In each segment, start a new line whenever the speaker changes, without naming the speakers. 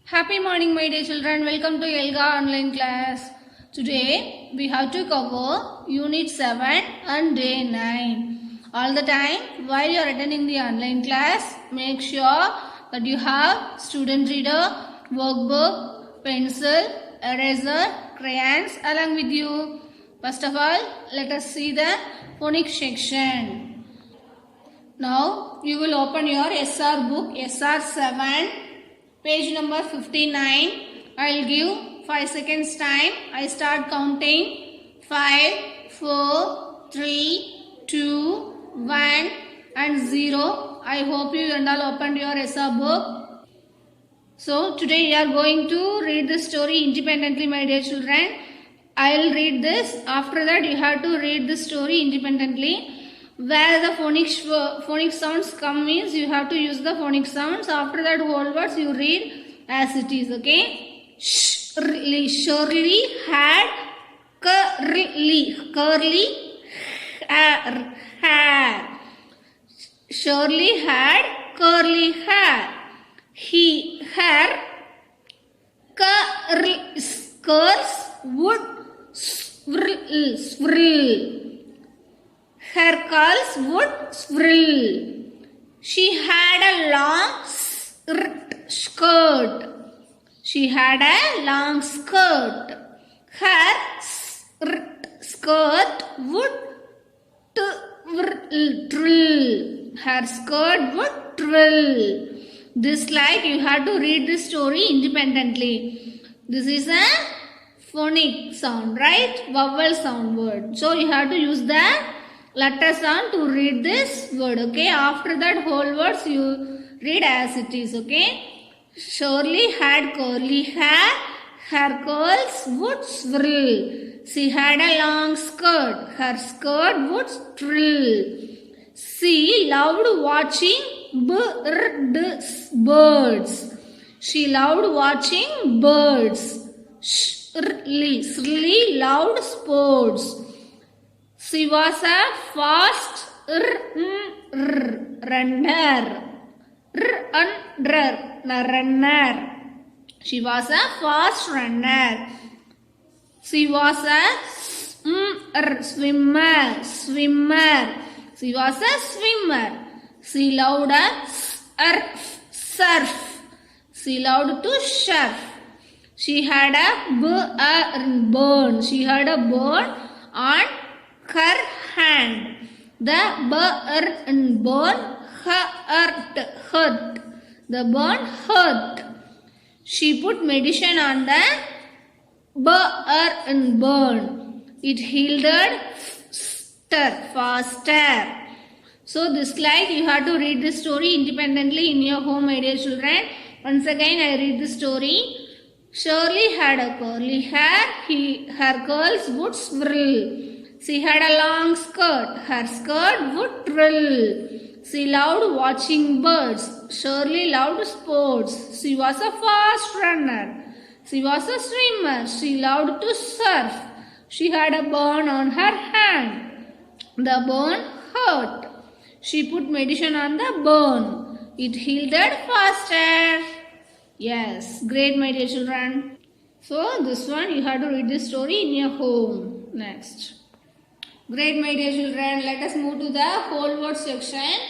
Happy morning, my dear children. Welcome to Elga online class. Today we have to cover Unit 7 and Day 9. All the time while you are attending the online class, make sure that you have student reader, workbook, pencil, eraser, crayons along with you. First of all, let us see the phonics section. Now you will open your SR book, SR 7. Page number 59. I will give 5 seconds time. I start counting 5, 4, 3, 2, 1 and 0. I hope you and all opened your SR book. So today we are going to read the story independently, my dear children. I will read this. After that you have to read the story independently. Where the phonic sounds come means you have to use the phonic sounds. After that whole words you read as it is, okay? Shirley had curly hair. Shirley had curly hair. Her curls would swirl. Her curls would swirl. She had a long skirt. She had a long skirt. Her skirt would trill. Her skirt would trill. This like you have to read this story independently. This is a phonic sound, right? Vowel sound word. So you have to use the letter sound to read this word, okay? After that whole words you read as it is, okay? Shirley had curly hair. Her curls would swirl. She had a long skirt. Her skirt would trill. She loved watching birds. She loved watching birds. Shirley loved sports. She was a fast runner. Runner. She was a fast runner. She was a swimmer. She was a swimmer. She loved a surf. She loved to surf. She had a burn. She had a burn on her hand. The burn hurt. The burn hurt. She put medicine on the burn. It healed faster. So this like you have to read the story independently in your home, my dear children. Once again I read the story. Shirley had a curly hair. Her curls would swirl. She had a long skirt. Her skirt would trill. She loved watching birds. Shirley loved sports. She was a fast runner. She was a swimmer. She loved to surf. She had a burn on her hand. The burn hurt. She put medicine on the burn. It healed faster. Yes, great, my dear children. So this one you have to read this story in your home. Next. Great, my dear children. Let us move to the whole word section.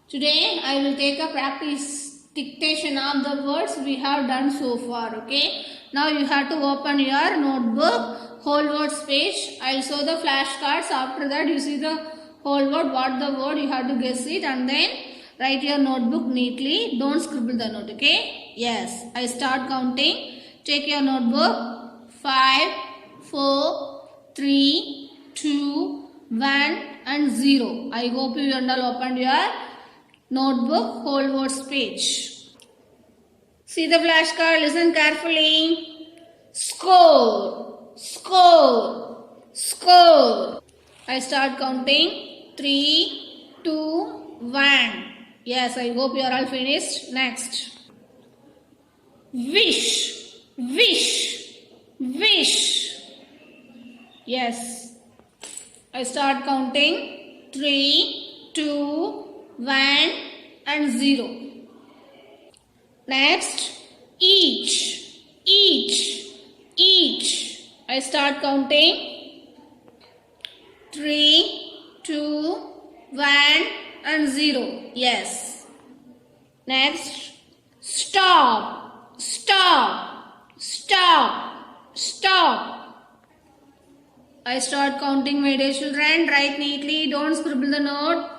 Today I will take a practice dictation of the words we have done so far. Okay. Now you have to open your notebook, whole words page. I will show the flashcards. After that you see the whole word, what the word, you have to guess it and then write your notebook neatly. Don't scribble the note. Okay. Yes. I start counting. Take your notebook. 5, 4, 3, 2, 1 and 0. I hope you and all opened your notebook whole words page. See the flashcard. Listen carefully. Score. Score. Score. I start counting. 3, 2, 1. Yes, I hope you are all finished. Next. Wish. Wish. Wish. Yes. I start counting. 3, 2, 1 and 0. Next, each, each, each. I start counting. 3, 2, 1 and 0. Yes. Next. Stop, stop, stop, stop. I start counting, my dear children. Write neatly. Don't scribble the note.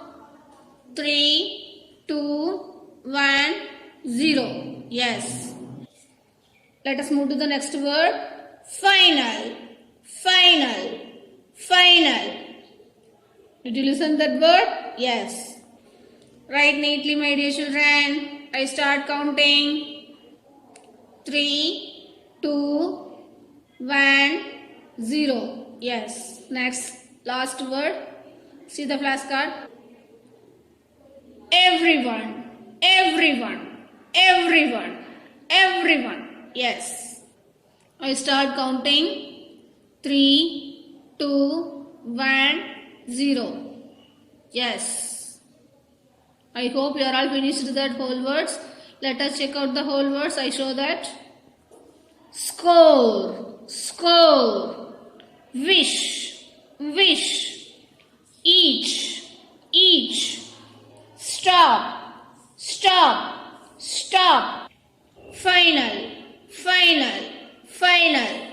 3, 2, 1, 0. Yes. Let us move to the next word. Final, final, final. Did you listen to that word? Yes. Write neatly, my dear children. I start counting. 3, 2, 1, 0. Yes. Next, last word. See the flashcard. Everyone, everyone, everyone, everyone. Yes. I start counting. 3, 2, 1, 0. Yes. I hope you are all finished that whole words. Let us check out the whole words. I show that. Score, score. Wish, wish. Each, each. Stop, stop, stop. Final, final, final.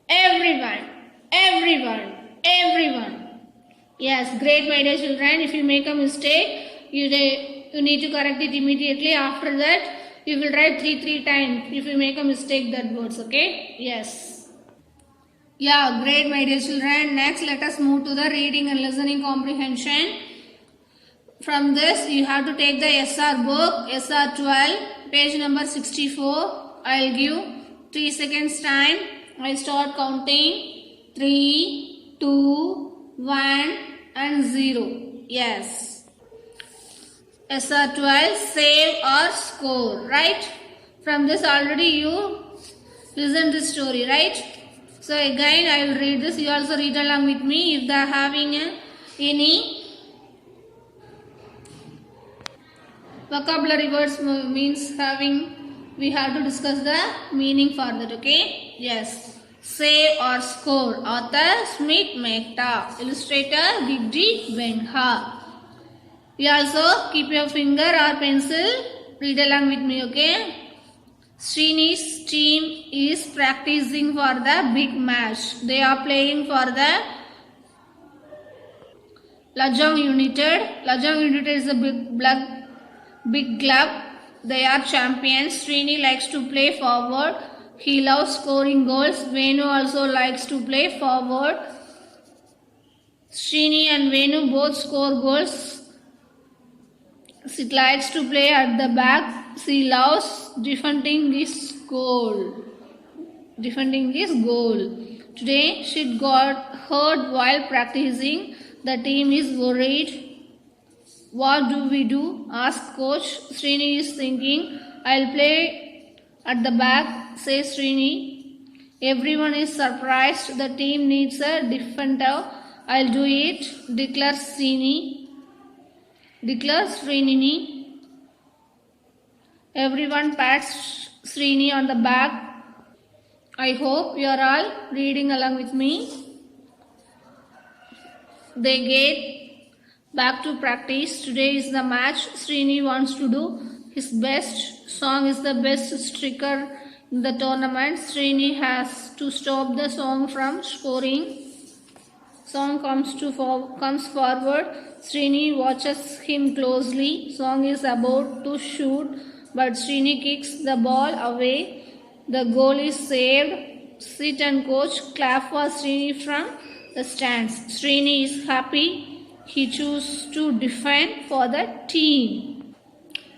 Everyone, everyone, everyone. Yes, great, my dear children. If you make a mistake, you need to correct it immediately. After that, you will write 3 times. If you make a mistake, that words. Okay? Yes. Yeah, great, my dear children. Next, let us move to the reading and listening comprehension. From this, you have to take the SR book, SR 12, page number 64. I'll give 3 seconds time. I start counting. 3, 2, 1 and 0. Yes. SR 12, save or score, right? From this already you listen this story, right? So again I will read this. You also read along with me. If they are having any vocabulary words means having, we have to discuss the meaning for that, okay? Yes. Save or score. Author Smith Mehta. Illustrator Gigdi Benha. You also keep your finger or pencil. Read along with me, okay? Srini's team is practicing for the big match. They are playing for the Lajong United. Lajong United is a big club. They are champions. Srini likes to play forward. He loves scoring goals. Venu also likes to play forward. Srini and Venu both score goals. She likes to play at the back. She loves defending this goal. Today she got hurt while practicing. The team is worried. What do we do? Asked coach. Srini is thinking. I'll play at the back, says Srini. Everyone is surprised. The team needs a defender. I'll do it, declares Srini. Everyone pats Srini on the back. I hope you are all reading along with me. They get back to practice. Today is the match. Srini wants to do his best. Song is the best striker in the tournament. Srini has to stop the song from scoring. Song comes forward. Srini watches him closely. Song is about to shoot, but Srini kicks the ball away. The goal is saved. Sit and coach clap for Srini from the stands. Srini is happy. He chooses to defend for the team.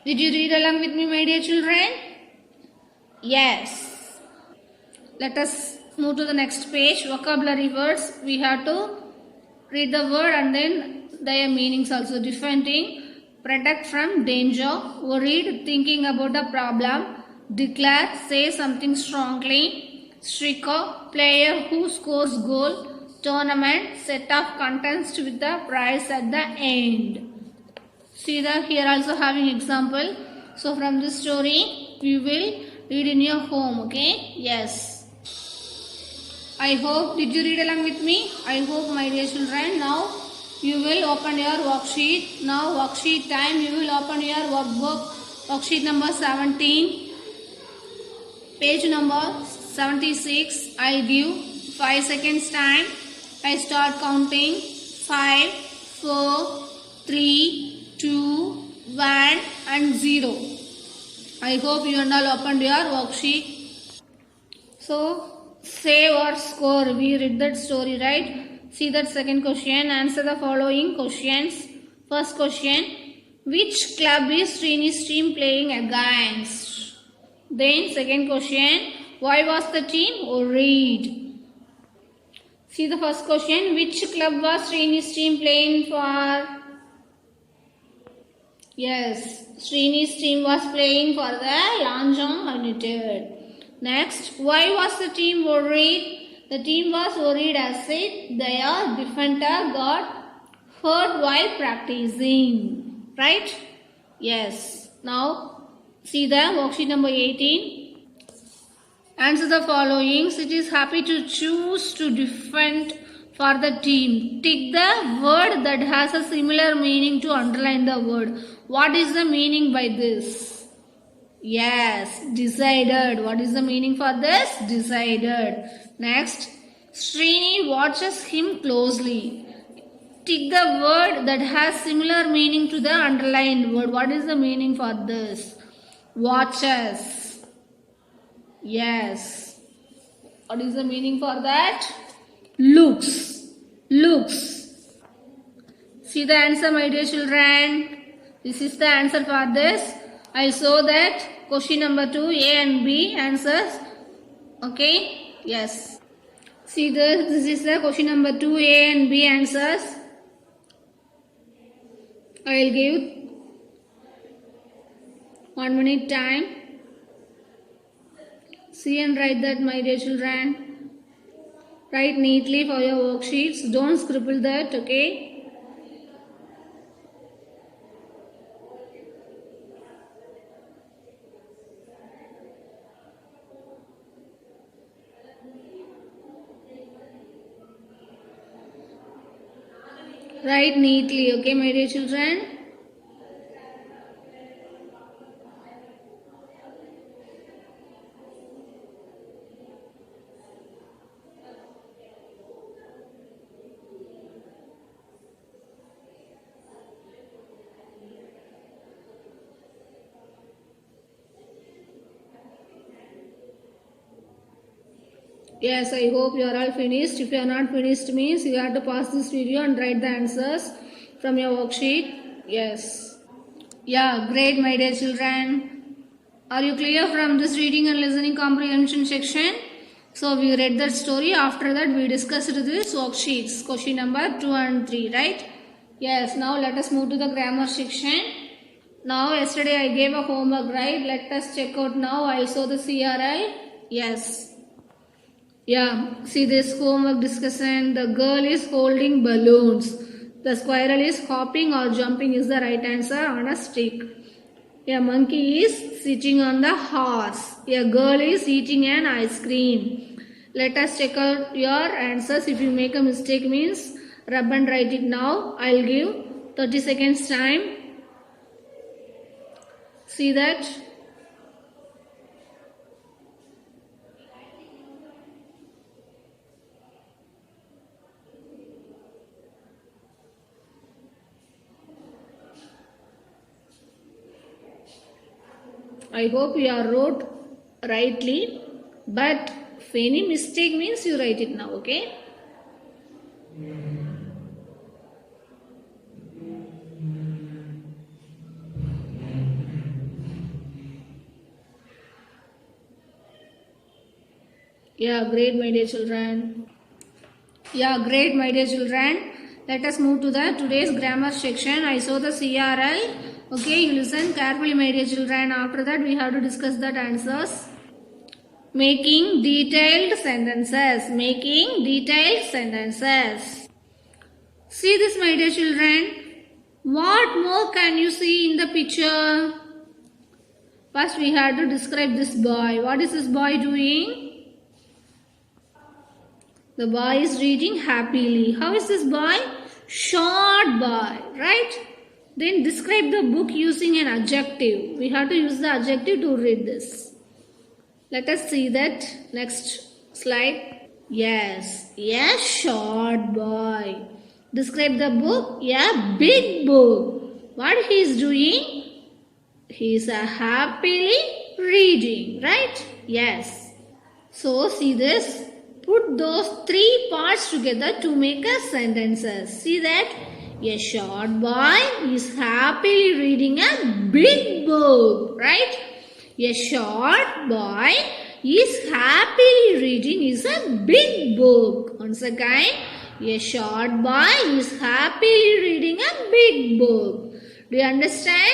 Did you read along with me, my dear children? Yes. Let us move to the next page. Vocabulary words. We have to read the word and then their meanings also. Defending, protect from danger, worried, thinking about a problem, declare, say something strongly, striker, player who scores goal, tournament, set of contest with the prize at the end. See that here also having example. So from this story we will read in your home. Okay? Yes. I hope, did you read along with me? I hope, my dear children. Now you will open your worksheet. Now worksheet time. You will open your workbook. Worksheet number 17. Page number 76. I give 5 seconds time. I start counting. 5, 4, 3, 2, 1 and 0. I hope you and all opened your worksheet. So, save or score. We read that story, right? See that second question. Answer the following questions. First question. Which club is Srini's team playing against? Then second question. Why was the team worried? See the first question. Which club was Srini's team playing for? Yes, Srini's team was playing for the Lanjong United. Next, why was the team worried? The team was worried as their defender got hurt while practicing. Right? Yes. Now, see the worksheet number 18. Answer the following. It is happy to choose to defend for the team. Tick the word that has a similar meaning to underline the word. What is the meaning by this? Yes, decided. What is the meaning for this? Decided. Next, Srini watches him closely. Tick the word that has similar meaning to the underlined word. What is the meaning for this? Watches. Yes. What is the meaning for that? Looks. Looks. See the answer, my dear children. This is the answer for this. I saw that question number 2, A and B answers. Okay. Yes. See this. This is the question number 2, A and B answers. I will give 1 minute time. See and write that, my dear children. Write neatly for your worksheets. Don't scribble that, okay? Write neatly, okay, my dear children? Yes, I hope you are all finished. If you are not finished means you have to pause this video and write the answers from your worksheet. Yes. Yeah, great, my dear children. Are you clear from this reading and listening comprehension section? So we read that story. After that we discussed this worksheets. Question number 2 and 3, right? Yes, now let us move to the grammar section. Now yesterday I gave a homework, right? Let us check out now. I saw the CRI. Yes. Yeah, see this homework discussion. The girl is holding balloons. The squirrel is hopping or jumping is the right answer on a stick. A monkey is sitting on the horse. A girl is eating an ice cream. Let us check out your answers. If you make a mistake means rub and write it now. I'll give 30 seconds time. See that? I hope you are wrote rightly, but if any mistake means you write it now, okay? Yeah, great, my dear children. Yeah, great, my dear children. Let us move to the today's grammar section. I saw the CRL. Okay, you listen carefully, my dear children. After that, we have to discuss that answers. Making detailed sentences. Making detailed sentences. See this, my dear children. What more can you see in the picture? First we have to describe this boy. What is this boy doing? The boy is reading happily. How is this boy? Short boy, right? Then describe the book using an adjective. We have to use the adjective to read this. Let us see that. Next slide. Yes, a short boy. Describe the book. A big book. What he is doing? He is happily reading, right? Yes. So see this. Put those three parts together to make a sentences. See that? A short boy is happily reading a big book, right? A short boy is happily reading is a big book. Once again, a short boy is happily reading a big book. Do you understand?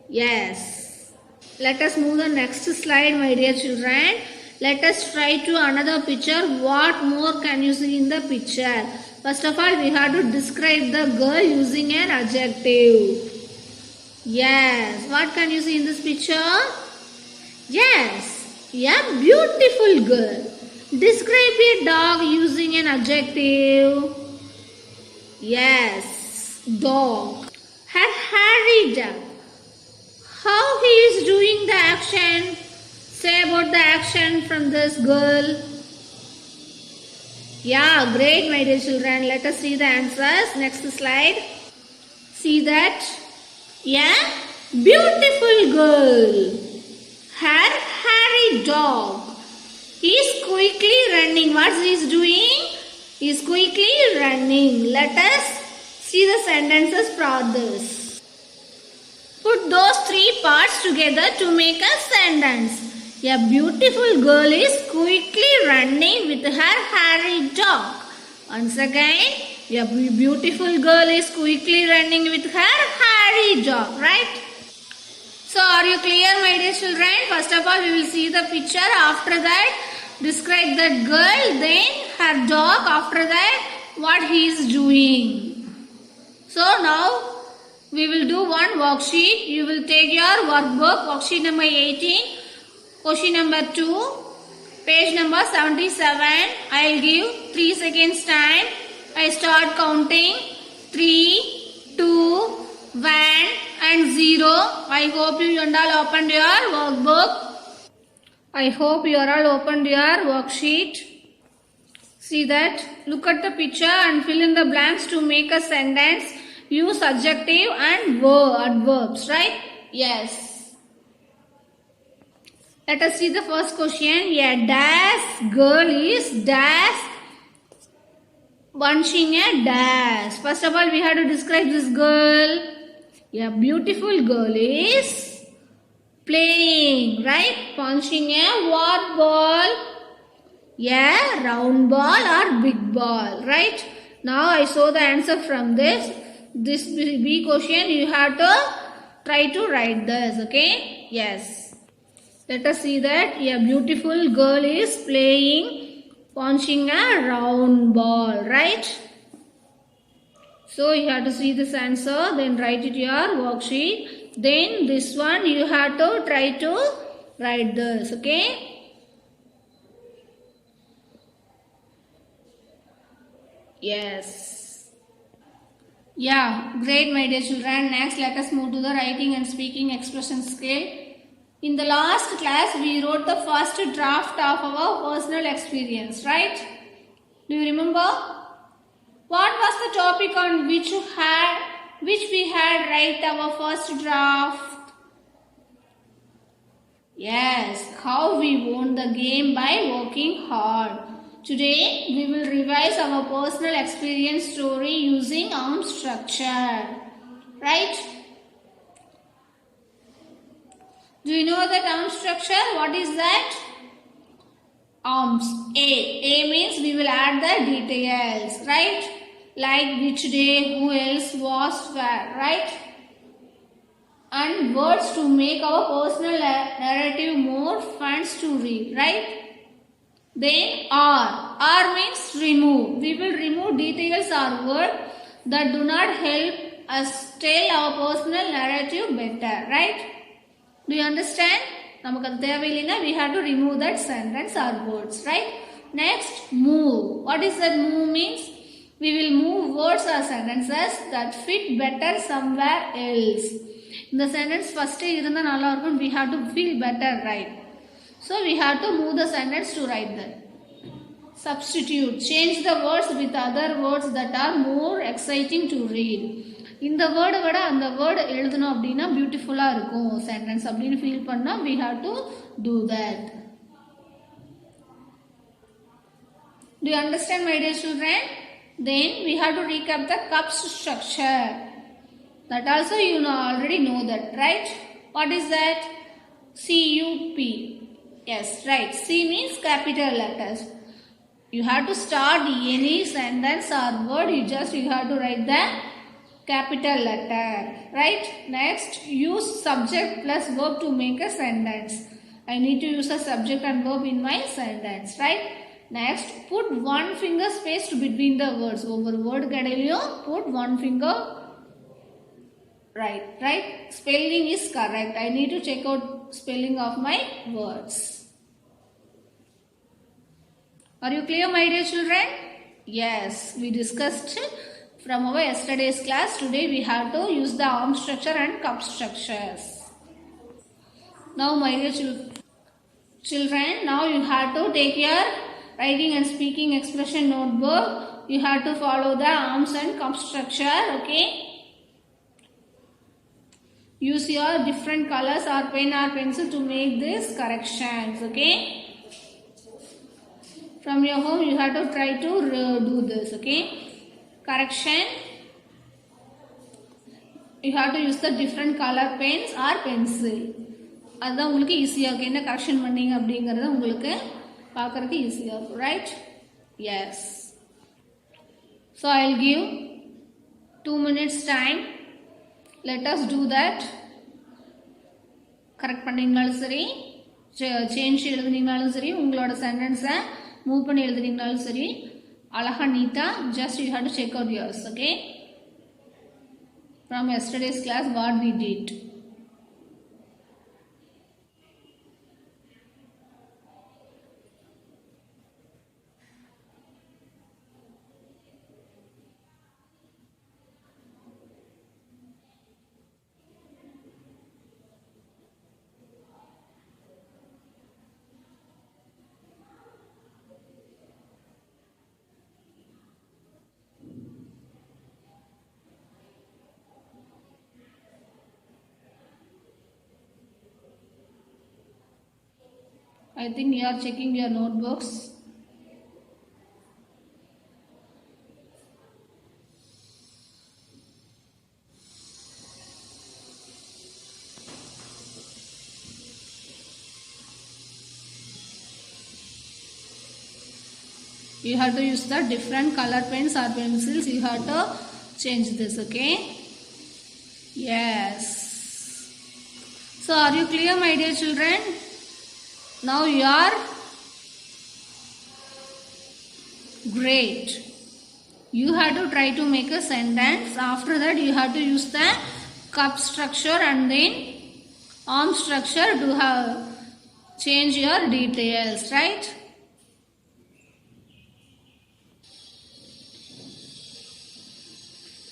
Yes. Let us move the next slide, my dear children. Let us try to another picture. What more can you see in the picture? First of all, we have to describe the girl using an adjective. Yes. What can you see in this picture? Yes. A beautiful girl. Describe a dog using an adjective. Yes. Dog. Her hairy dog. How he is doing the action? Say about the action from this girl. Yeah, great, my dear children. Let us see the answers. Next slide. See that? Yeah, beautiful girl. Her hairy dog. He is quickly running. What he is doing? He is quickly running. Let us see the sentences for this. Put those three parts together to make a sentence. A beautiful girl is quickly running with her hairy dog. Once again, a beautiful girl is quickly running with her hairy dog, right? So, are you clear, my dear children? First of all, we will see the picture. After that, describe that girl, then her dog. After that, what he is doing. So, now we will do one worksheet. You will take your workbook, worksheet number 18, question number 2, page number 77. I will give 3 seconds time. I start counting 3, 2, 1 and 0. I hope you all opened your workbook. I hope you are all opened your worksheet. See that? Look at the picture and fill in the blanks to make a sentence. Use adjective and adverbs, right? Yes. Let us see the first question. A dash girl is dash punching a dash. First of all, we have to describe this girl. A beautiful girl is playing, right? Punching a what ball? A round ball or big ball, right? Now I saw the answer from this. This B question, you have to try to write this, okay? Yes. Let us see that a beautiful girl is playing, punching a round ball, right? So you have to see this answer, then write it your worksheet. Then this one you have to try to write this, okay? Yes. Yeah, great, my dear children. Next, let us move to the writing and speaking expression scale. In the last class, we wrote the first draft of our personal experience, right? Do you remember? What was the topic on which we had write our first draft? Yes, how we won the game by working hard. Today, we will revise our personal experience story using arm structure. Right? Do you know that arm structure? What is that? Arms. A means we will add the details. Right? Like which day, who else, was, where. Right? And words to make our personal narrative more fun to read. Right? Then R. R means remove. We will remove details or words that do not help us tell our personal narrative better, right? Do you understand? நமக்கு அது தேவையில்லைனா we have to remove that sentence or words, right? Next, move. What is that move means? We will move words or sentences that fit better somewhere else. In the sentence first irundha nalla irukum, we have to feel better, right? So we have to move the sentence to write that. Substitute. Change the words with other words that are more exciting to read. இந்த வேர்டை விட அந்த word எழுதணும் அப்படின்னா பியூட்டிஃபுல்லாக இருக்கும் sentence அப்படின்னு feel பண்ணால் we have to do that. Do you understand, my dear children? Then we have to recap the cups structure. That also you already know that, right? What is that? CUP. Yes, right. C means capital letters. You have to start any sentence or word, you have to write the capital letter, right? Next, use subject plus verb to make a sentence. I need to use a subject and verb in my sentence, right? Next, put one finger space between the words. Over word kadaiyo put one finger, right? Spelling is correct. I need to check out spelling of my words. Are you clear, my dear children? Yes, we discussed from our yesterday's class. Today we have to use the arm structure and cup structures. Now, my dear children, now you have to take your writing and speaking expression notebook. You have to follow the arms and cup structure, okay? Use your different colors or pen or pencil to make these corrections, okay? From your home, you have to try to do this, okay? Correction. You have to use the different color pens or pencil. அதுதான் உங்களுக்கு ஈஸியாக இருக்கும். என்ன correction பண்ணீங்க அப்படிங்கிறது உங்களுக்கு பார்க்கறதுக்கு ஈஸியாக இருக்கும், right? Yes. So I'll give 2 minutes time. Let us do that. Correct பண்ணீங்கனாலும் சரி, சேஞ்ச் எழுதுனீங்கனாலும் சரி, உங்களோட சென்டென்ஸை மூவ் பண்ணி எழுதுனீங்கனாலும் சரி, அழகா நீட்டா just you have to check out yours, okay? From yesterday's class what we did. I think you are checking your notebooks. You have to use the different color pens or pencils. You have to change this, okay? Yes. So are you clear, my dear children? Now you are great. You have to try to make a sentence. After that you have to use the cup structure and then arm structure to have change your details, right?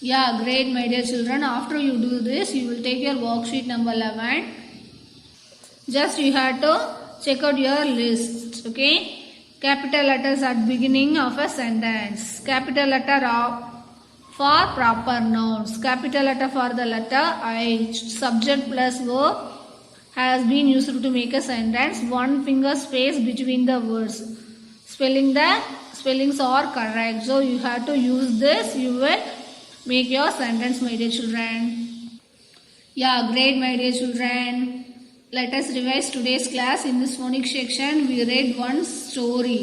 Yeah, great, my dear children. After you do this, you will take your worksheet number 11. Just you have to check out your list, okay? Capital letters at beginning of a sentence. Capital letter for proper nouns. Capital letter for the letter H. Subject plus verb has been used to make a sentence. One finger space between the words. Spellings are correct. So you have to use this. You will make your sentence, my dear children. Yeah, great, my dear children. Let us revise today's class. In this phonics section, we read one story.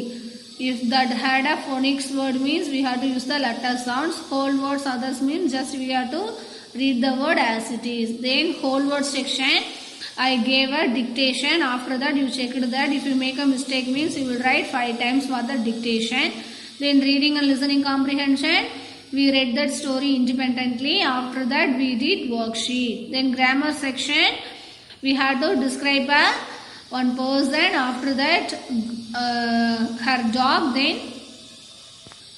If that had a phonics word means we have to use the letter sounds. Whole words others means just we have to read the word as it is. Then whole word section, I gave a dictation. After that you checked that. If you make a mistake means you will write 5 times for the dictation. Then reading and listening comprehension, we read that story independently. After that we did worksheet. Then grammar section, We have to describe one person, after that her dog, then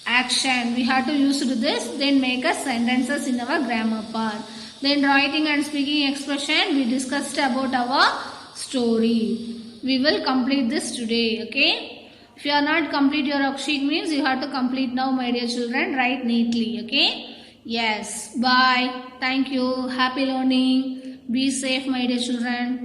action. We have to use this, then make a sentences in our grammar part. Then writing and speaking expression, we discussed about our story. We will complete this today, okay? If you are not complete your worksheet, means you have to complete now, my dear children. Write neatly, okay? Yes. Bye. Thank you. Happy learning. Be safe, my dear children.